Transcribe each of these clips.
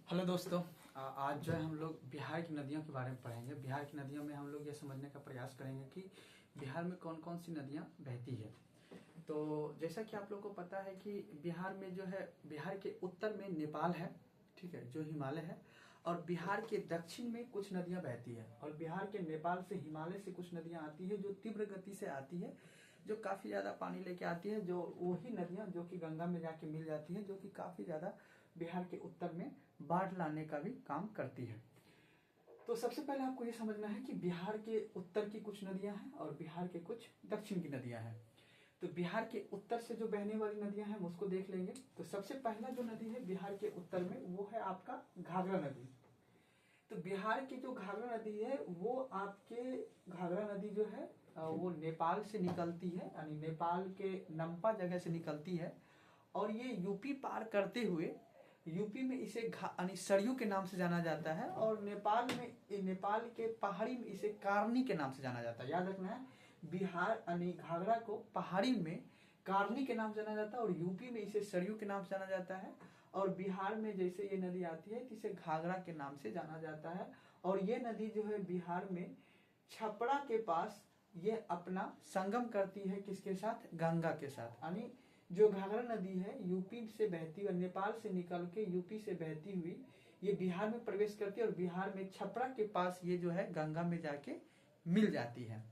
Hello दोस्तों। आज जो है हम लोग बिहार की नदियों के बारे में पढ़ेंगे। बिहार की नदियों में हम लोग ये समझने का प्रयास करेंगे कि बिहार में कौन कौन सी नदियाँ बहती है। तो जैसा कि आप लोग को पता है कि बिहार में जो है, बिहार के उत्तर में नेपाल है, ठीक है, जो हिमालय है, और बिहार के दक्षिण में कुछ नदियाँ बहती है, और बिहार के नेपाल से, हिमालय से कुछ नदियाँ आती है जो तीव्र गति से आती है, जो काफ़ी ज़्यादा पानी लेके आती है, जो वही नदियाँ जो कि गंगा में जाके मिल जाती है, जो कि काफ़ी ज़्यादा बिहार के उत्तर में बाढ़ लाने का भी काम करती है। तो सबसे पहले आपको ये समझना है कि बिहार के उत्तर की कुछ नदियां हैं और बिहार के कुछ दक्षिण की नदियां हैं। तो बिहार के उत्तर से जो बहने वाली नदियां हैं उसको देख लेंगे। तो सबसे पहला जो नदी है बिहार के उत्तर में वो है आपका घाघरा नदी। तो बिहार की जो घाघरा नदी है वो आपके घाघरा नदी जो है वो नेपाल से निकलती है, यानी नेपाल के नम्पा जगह से निकलती है, और ये यूपी पार करते हुए यूपी में इसे यानी सरयू के नाम से जाना जाता है, और नेपाल में, नेपाल के पहाड़ी में इसे कारनी के नाम से जाना जाता है। याद रखना है, बिहार यानी घाघरा को पहाड़ी में कारनी के नाम से जाना जाता है, और यूपी में इसे सरयू के नाम से जाना जाता है, और बिहार में जैसे ये नदी आती है तो इसे घाघरा के नाम से जाना जाता है। और ये नदी जो है बिहार में छपरा के पास ये अपना संगम करती है, किसके साथ? गंगा के साथ। यानी जो घाघरा नदी है यूपी से बहती हुई, नेपाल से निकल के यूपी से बहती हुई ये बिहार में प्रवेश करती है, और बिहार में छपरा के पास ये जो है गंगा में जाके मिल जाती है,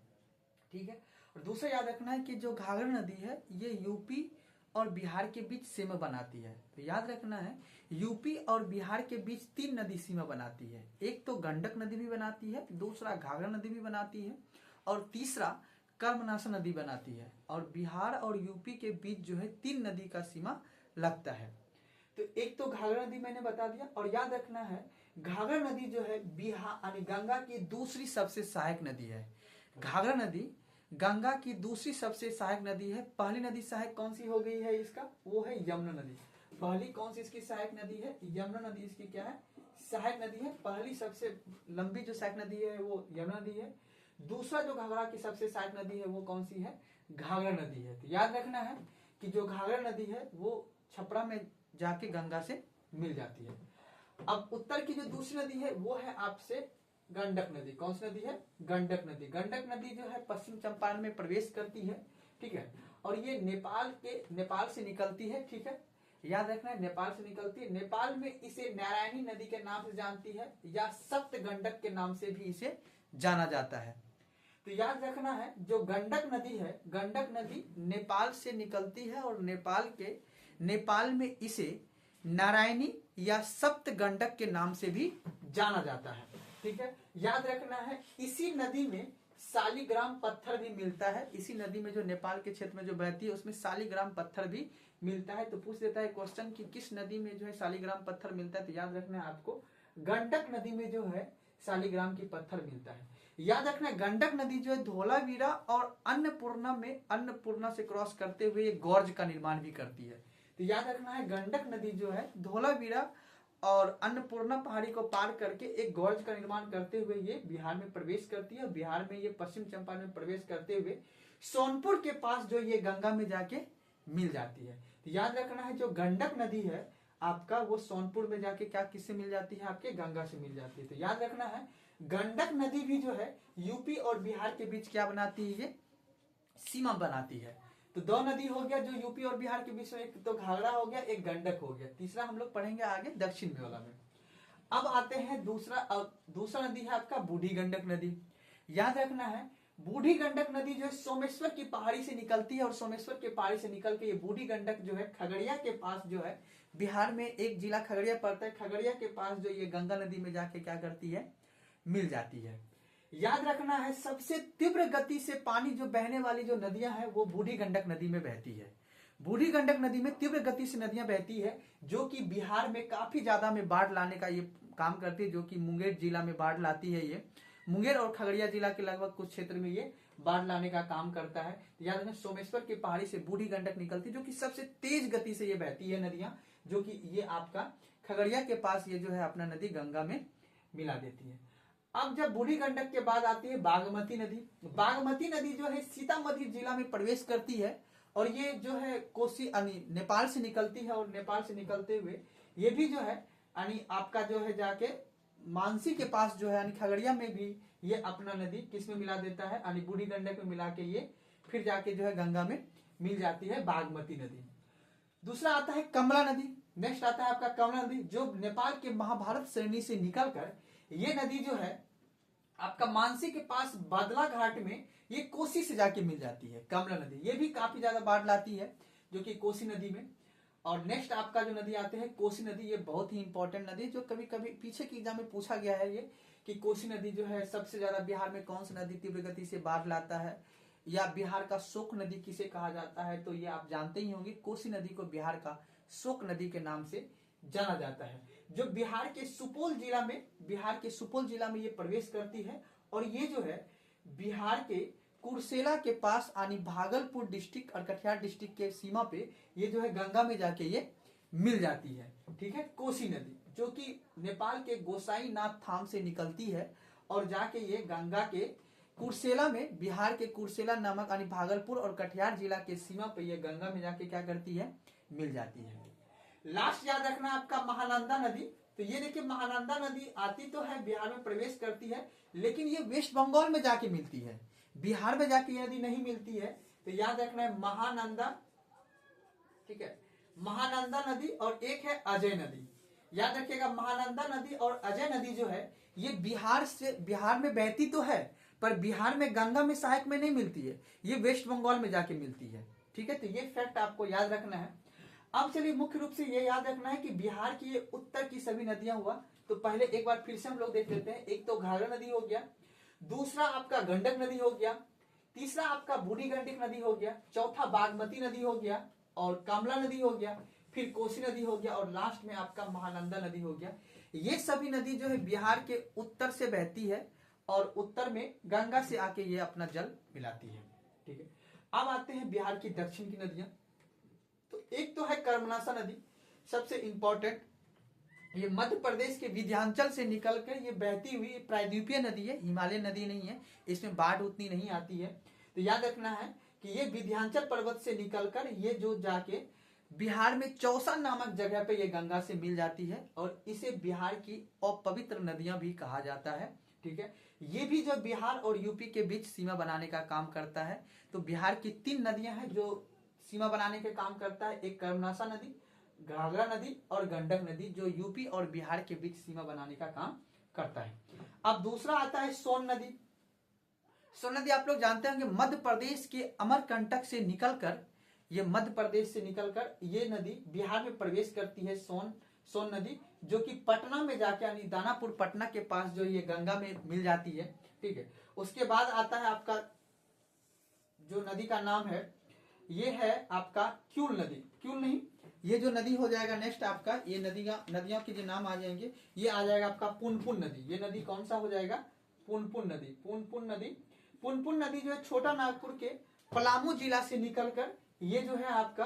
ठीक है। और दूसरा याद रखना है कि जो घाघरा नदी है ये यूपी और बिहार के बीच सीमा बनाती है। तो याद रखना है, यूपी और बिहार के बीच 3 नदी सीमा बनाती है। एक तो गंडक नदी भी बनाती है, दूसरा घाघरा नदी भी बनाती है, और तीसरा कर्मनाशा नदी बनाती है। और बिहार और यूपी के बीच जो है 3 नदी का सीमा लगता है। तो एक तो घाघरा नदी मैंने बता दिया, और याद रखना है घाघरा नदी जो है बिहार यानी गंगा की दूसरी सबसे सहायक नदी है। घाघरा नदी गंगा की दूसरी सबसे सहायक नदी है। पहली नदी सहायक कौन सी हो गई है इसका? वो है यमुना नदी। पहली कौन सी इसकी सहायक नदी है? यमुना नदी इसकी क्या है? सहायक नदी है। पहली सबसे लंबी जो सहायक नदी है वो यमुना नदी है। दूसरा जो घाघरा की सबसे सहायक नदी है वो कौन सी है? घाघरा नदी है। तो याद रखना है कि जो घाघरा नदी है वो छपरा में जाके गंगा से मिल जाती है। अब उत्तर की जो दूसरी नदी है वो है आपसे गंडक नदी। कौन सी नदी है? गंडक नदी। गंडक नदी जो है पश्चिम चंपारण में प्रवेश करती है, ठीक है, और ये नेपाल से निकलती है, ठीक है। याद रखना है नेपाल से निकलती है। नेपाल में इसे नारायणी नदी के नाम से जानती है, या सप्त गंडक के नाम से भी इसे जाना जाता है। तो याद रखना है जो गंडक नदी है, गंडक नदी नेपाल से निकलती है, और नेपाल में इसे नारायणी या सप्त गंडक के नाम से भी जाना जाता है, ठीक है। याद रखना है इसी नदी में शालिग्राम पत्थर भी मिलता है। इसी नदी में जो नेपाल के क्षेत्र में जो बहती है उसमें शालिग्राम पत्थर भी मिलता है। तो पूछ देता है क्वेश्चन कि किस नदी में जो है शालिग्राम पत्थर मिलता है, तो याद रखना है आपको गंडक नदी में जो है शालिग्राम की पत्थर मिलता है। याद रखना गंडक नदी जो है धौलावीरा और अन्नपूर्णा से क्रॉस करते हुए एक गॉर्ज का निर्माण भी करती है। तो याद रखना है गंडक नदी जो है धौलावीरा और अन्नपूर्णा पहाड़ी को पार करके एक गॉर्ज का निर्माण करते हुए ये बिहार में प्रवेश करती है, और बिहार में ये पश्चिम चंपारण में प्रवेश करते हुए सोनपुर के पास जो ये गंगा में जाके मिल जाती है। तो याद रखना है जो गंडक नदी है आपका वो सोनपुर में जाके क्या किससे मिल जाती है? आपके गंगा से मिल जाती है। तो याद रखना है गंडक नदी भी जो है यूपी और बिहार के बीच क्या बनाती है? ये सीमा बनाती है। तो 2 नदी हो गया जो यूपी और बिहार के बीच में, एक तो घाघरा हो गया, एक गंडक हो गया। तीसरा हम लोग पढ़ेंगे आगे दक्षिण में वाला में। अब आते हैं दूसरा नदी है आपका बूढ़ी गंडक नदी। याद रखना है बूढ़ी गंडक नदी जो है सोमेश्वर की पहाड़ी से निकलती है, और सोमेश्वर के पहाड़ी से निकल के ये बूढ़ी गंडक जो है खगड़िया के पास जो है, बिहार में एक जिला खगड़िया पड़ता है, खगड़िया के पास जो ये गंगा नदी में जाके क्या करती है? मिल जाती है। याद रखना है सबसे तीव्र गति से पानी जो बहने वाली जो नदियां हैं वो बूढ़ी गंडक नदी में बहती है। बूढ़ी गंडक नदी में तीव्र गति से नदियां बहती है, जो कि बिहार में काफी ज्यादा में बाढ़ लाने का ये काम करती है, जो कि मुंगेर जिला में बाढ़ लाती है। ये मुंगेर और खगड़िया जिला के लगभग कुछ क्षेत्र में ये बाढ़ लाने का काम करता है। तो याद रखना सोमेश्वर की पहाड़ी से बूढ़ी गंडक निकलती है, जो कि सबसे तेज गति से ये बहती है नदियां, जो कि ये आपका खगड़िया के पास ये जो है अपना नदी गंगा में मिला देती है। अब जब बूढ़ी गंडक के बाद आती है बागमती नदी। बागमती नदी जो है सीतामढ़ी जिला में प्रवेश करती है, और ये जो है कोसी नेपाल से निकलती है, और नेपाल से निकलते हुए ये भी जो है यानी आपका जो है जाके मानसी के पास जो है यानी खगड़िया में भी ये अपना नदी किस में मिला देता है, यानी बूढ़ी गंडक में मिला के ये फिर जाके जो है गंगा में मिल जाती है बागमती नदी। दूसरा आता है कमला नदी। नेक्स्ट आता है आपका कमला नदी, जो नेपाल के महाभारत श्रेणी से निकलकर ये नदी जो है आपका मानसी के पास बादला घाट में ये कोसी से जाके मिल जाती है कमला नदी। ये भी काफी ज्यादा बाढ़ लाती है जो कि कोसी नदी में। और नेक्स्ट आपका जो नदी आते हैं कोसी नदी, ये बहुत ही इंपॉर्टेंट नदी जो कभी कभी पीछे के एग्जाम में पूछा गया है ये कि कोसी नदी जो है सबसे ज्यादा बिहार में कौन सी नदी तीव्र गति से बाढ़ लाता है या बिहार का शोक नदी किसे कहा जाता है, तो ये आप जानते ही होंगे कोसी नदी को बिहार का शोक नदी के नाम से जाना जाता है, जो बिहार के सुपौल जिला में ये प्रवेश करती है। और ये जो है बिहार के कुर्सेला के पास यानी भागलपुर डिस्ट्रिक्ट और कटिहार डिस्ट्रिक्ट के सीमा पे ये जो है गंगा में जाके ये मिल जाती है। ठीक है, कोसी नदी जो कि नेपाल के गोसाईनाथ धाम से निकलती है और जाके ये गंगा के कुर्सेला में, बिहार के कुर्सेला नामक यानी भागलपुर और कटिहार जिला के सीमा पे ये गंगा में जाके क्या करती है, मिल जाती है। लास्ट याद रखना आपका महानंदा नदी। तो ये देखिए महानंदा नदी आती तो है बिहार में प्रवेश करती है, लेकिन ये वेस्ट बंगाल में जाके मिलती है, बिहार में जाके ये नदी नहीं मिलती है। तो याद रखना है महानंदा, ठीक है, महानंदा नदी और एक है अजय नदी। याद रखिएगा महानंदा नदी और अजय नदी जो है ये बिहार में बहती तो है पर बिहार में गंगा में सहायक में नहीं मिलती है, ये वेस्ट बंगाल में जाके मिलती है। ठीक है, तो ये फैक्ट आपको याद रखना है। अब चलिए मुख्य रूप से ये याद रखना है कि बिहार की ये उत्तर की सभी नदियां हुआ, तो पहले एक बार फिर से हम लोग देख लेते हैं। एक तो घाघरा नदी हो गया, दूसरा आपका गंडक नदी हो गया, तीसरा आपका बूढ़ी गंडक नदी हो गया, चौथा बागमती नदी हो गया और कमला नदी हो गया, फिर कोसी नदी हो गया और लास्ट में आपका महानंदा नदी हो गया। ये सभी नदी जो है बिहार के उत्तर से बहती है और उत्तर में गंगा से आके ये अपना जल मिलाती है। ठीक है, अब आते हैं बिहार की दक्षिण की नदियां। तो एक तो है कर्मनासा नदी, सबसे इंपॉर्टेंट, ये मध्य प्रदेश के विंध्याचल से निकलकर ये बहती हुई प्रायद्वीपीय नदी है, हिमालय नदी नहीं है, इसमें बाढ़ उतनी नहीं आती है। तो याद रखना है कि ये विंध्याचल पर्वत से निकलकर ये जो जाके बिहार में चौसा नामक जगह पे ये गंगा से मिल जाती है और इसे बिहार की अपवित्र नदियां भी कहा जाता है। ठीक है, ये भी जो बिहार और यूपी के बीच सीमा बनाने का काम करता है। तो बिहार की 3 नदियां हैं जो सीमा बनाने के काम करता है, एक कर्मनासा नदी, घाघरा नदी और गंडक नदी, जो यूपी और बिहार के बीच सीमा बनाने का काम करता है। अब दूसरा आता है सोन नदी। सोन नदी आप लोग जानते होंगे मध्य प्रदेश के अमरकंटक से निकलकर ये नदी बिहार में प्रवेश करती है। सोन नदी जो कि पटना में जाके यानी दानापुर पटना के पास जो ये गंगा में मिल जाती है। ठीक है, उसके बाद आता है आपका जो नदी का नाम है ये है आपका क्यूल नदी, क्यूल नहीं, ये जो नदी हो जाएगा नेक्स्ट आपका, ये नदियों के जो नाम आ जाएंगे, ये आ जाएगा आपका पुनपुन नदी। ये नदी कौन सा हो जाएगा, पुनपुन नदी। पुनपुन नदी जो है छोटा नागपुर के पलामू जिला से निकलकर ये जो है आपका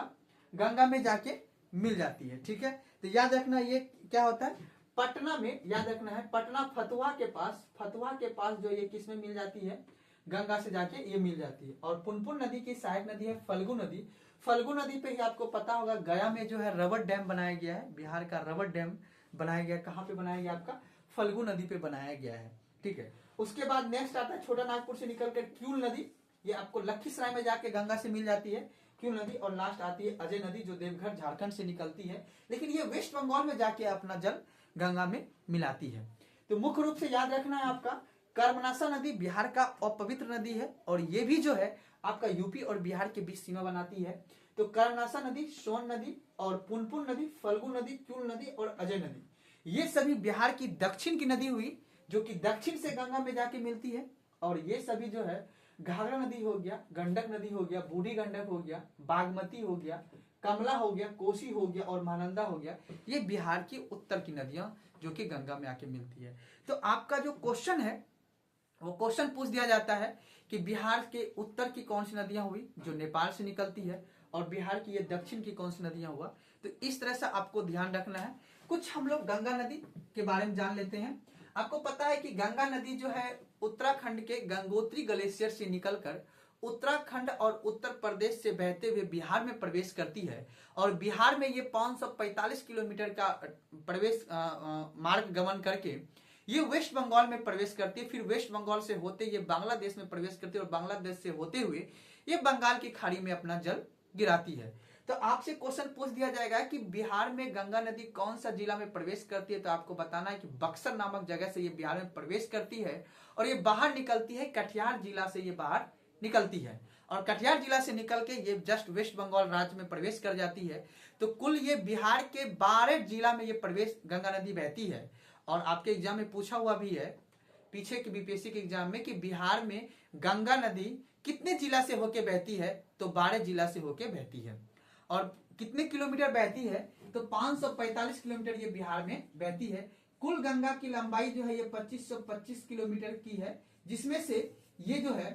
गंगा में जाके मिल जाती है। ठीक है, तो याद रखना ये क्या होता है, पटना में, याद रखना है पटना फतुहा के पास जो ये किस में मिल जाती है, गंगा से जाके ये मिल जाती है। और पुनपुन नदी की सहायक नदी है फल्गु नदी। फल्गु नदी पे ही आपको पता होगा गया में जो है रबर डैम बनाया गया है, बिहार का रबर डैम बनाया गया। कहाँ पे बनाया गया, आपका फल्गु नदी पे बनाया गया है। ठीक है, उसके बाद नेक्स्ट आता है छोटा नागपुर से निकलकर क्यूल नदी, ये आपको लखीसराय में जाके गंगा से मिल जाती है क्यूल नदी। और लास्ट आती है अजय नदी जो देवघर झारखंड से निकलती है, लेकिन ये वेस्ट बंगाल में जाके अपना जल गंगा में मिलाती है। तो मुख्य रूप से याद रखना है आपका कर्मनासा नदी बिहार का अपवित्र नदी है और ये भी जो है आपका यूपी और बिहार के बीच सीमा बनाती है। तो कर्मनासा नदी, सोन नदी और पुनपुन नदी, फल्गु नदी, क्यूल नदी और अजय नदी, ये सभी बिहार की दक्षिण की नदी हुई जो कि दक्षिण से गंगा में जाके मिलती है। और ये सभी जो है घाघरा नदी हो गया, गंडक नदी हो गया, बूढ़ी गंडक हो गया, बागमती हो गया, कमला हो गया, कोसी हो गया और महानंदा हो गया, ये बिहार की उत्तर की नदियां जो कि गंगा में आके मिलती है। तो आपका जो क्वेश्चन है वो क्वेश्चन पूछ दिया जाता है कि बिहार के उत्तर की कौन सी नदियां हुई जो नेपाल से निकलती है और बिहार की ये दक्षिण की कौन सी नदियां हुआ। तो इस तरह से आपको ध्यान रखना है। कुछ हम लोग गंगा नदी के बारे में जान लेते हैं। आपको पता है कि गंगा नदी जो है उत्तराखंड के गंगोत्री ग्लेशियर से निकलकर उत्तराखंड और उत्तर प्रदेश से बहते हुए बिहार में प्रवेश करती है और बिहार में ये 545 किलोमीटर का प्रवेश मार्ग गमन करके ये वेस्ट बंगाल में प्रवेश करती है। फिर वेस्ट बंगाल से होते ये बांग्लादेश में प्रवेश करती है और बांग्लादेश से होते हुए ये बंगाल की खाड़ी में अपना जल गिराती है। तो आपसे क्वेश्चन पूछ दिया जाएगा कि बिहार में गंगा नदी कौन सा जिला में प्रवेश करती है, तो आपको बताना है कि बक्सर नामक जगह से ये बिहार में प्रवेश करती है और ये बाहर निकलती है कटिहार जिला से, ये बाहर निकलती है और कटिहार जिला से निकल के ये जस्ट वेस्ट बंगाल राज्य में प्रवेश कर जाती है। तो कुल ये बिहार के 12 जिला में ये प्रवेश गंगा नदी बहती है। और आपके एग्जाम में पूछा हुआ भी है पीछे के बीपीएससी के एग्जाम में कि बिहार में गंगा नदी कितने जिला से होके बहती है, तो 12 जिला से होके बहती है। और कितने किलोमीटर बहती है, तो 545 किलोमीटर ये बिहार में बहती है। कुल गंगा की लंबाई जो है ये 2525 किलोमीटर की है, जिसमें से ये जो है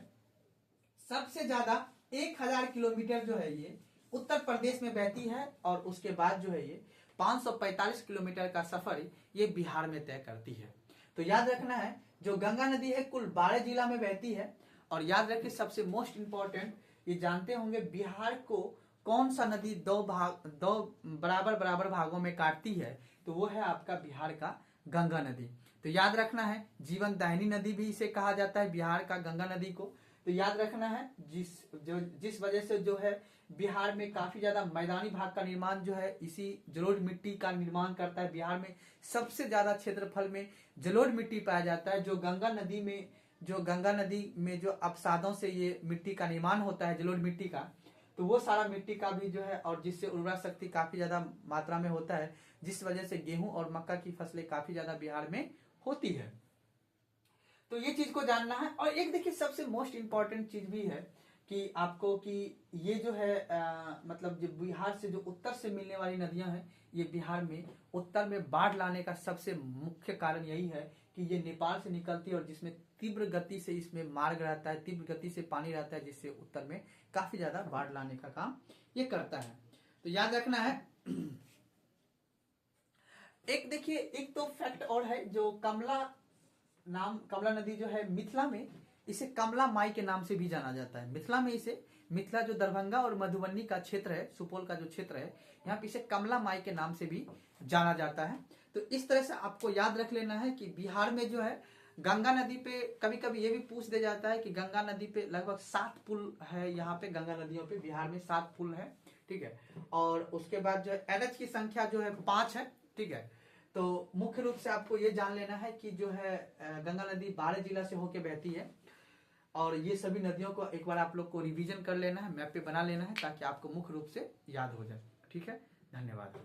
सबसे ज्यादा 1000 किलोमीटर जो है ये उत्तर प्रदेश में बहती है और उसके बाद जो है ये 545 किलोमीटर का सफर ये बिहार में तय करती है। तो याद रखना है जो गंगा नदी है कुल 12 जिला में बहती है। और याद रखिए सबसे मोस्ट इंपॉर्टेंट ये जानते होंगे बिहार को कौन सा नदी दो बराबर भागों में काटती है, तो वो है आपका बिहार का गंगा नदी। तो याद रखना है जीवन दाहिनी नदी भी इसे कहा जाता है बिहार का गंगा नदी को। तो याद रखना है जिस वजह से जो है बिहार में काफी ज्यादा मैदानी भाग का निर्माण जो है इसी जलोढ़ मिट्टी का निर्माण करता है। बिहार में सबसे ज्यादा क्षेत्रफल में जलोढ़ मिट्टी पाया जाता है। जो गंगा नदी में जो अवसादों से ये मिट्टी का निर्माण होता है जलोढ़ मिट्टी का, तो वो सारा मिट्टी का भी जो है और जिससे उर्वरा शक्ति काफी ज्यादा मात्रा में होता है, जिस वजह से गेहूं और मक्का की फसलें काफी ज्यादा बिहार में होती है। तो ये चीज को जानना है। और एक देखिए सबसे मोस्ट इंपॉर्टेंट चीज भी है कि आपको कि ये जो है मतलब जो बिहार से जो उत्तर से मिलने वाली नदियां हैं, ये बिहार में उत्तर में बाढ़ लाने का सबसे मुख्य कारण यही है कि ये नेपाल से निकलती है और जिसमें तीव्र गति से इसमें मार्ग रहता है, तीव्र गति से पानी रहता है, जिससे उत्तर में काफी ज्यादा बाढ़ लाने का काम ये करता है। तो याद रखना है। एक देखिए एक तो फैक्ट और है, जो कमला नदी जो है मिथिला में इसे कमला माई के नाम से भी जाना जाता है। मिथिला में इसे मिथिला जो दरभंगा और मधुबनी का क्षेत्र है, सुपौल का जो क्षेत्र है, यहाँ पे इसे कमला माई के नाम से भी जाना जाता है। तो इस तरह से आपको याद रख लेना है कि बिहार में जो है गंगा नदी पे कभी कभी ये भी पूछ दिया जाता है कि गंगा नदी पे लगभग 7 पुल है। यहाँ पे गंगा नदियों पे बिहार में 7 पुल है, ठीक है। और उसके बाद जो है एनएच की संख्या जो है 5 है, ठीक है। तो मुख्य रूप से आपको ये जान लेना है कि जो है गंगा नदी 12 जिला से होके बहती है। और ये सभी नदियों को एक बार आप लोग को रिवीजन कर लेना है, मैप पे बना लेना है, ताकि आपको मुख्य रूप से याद हो जाए, ठीक है। धन्यवाद।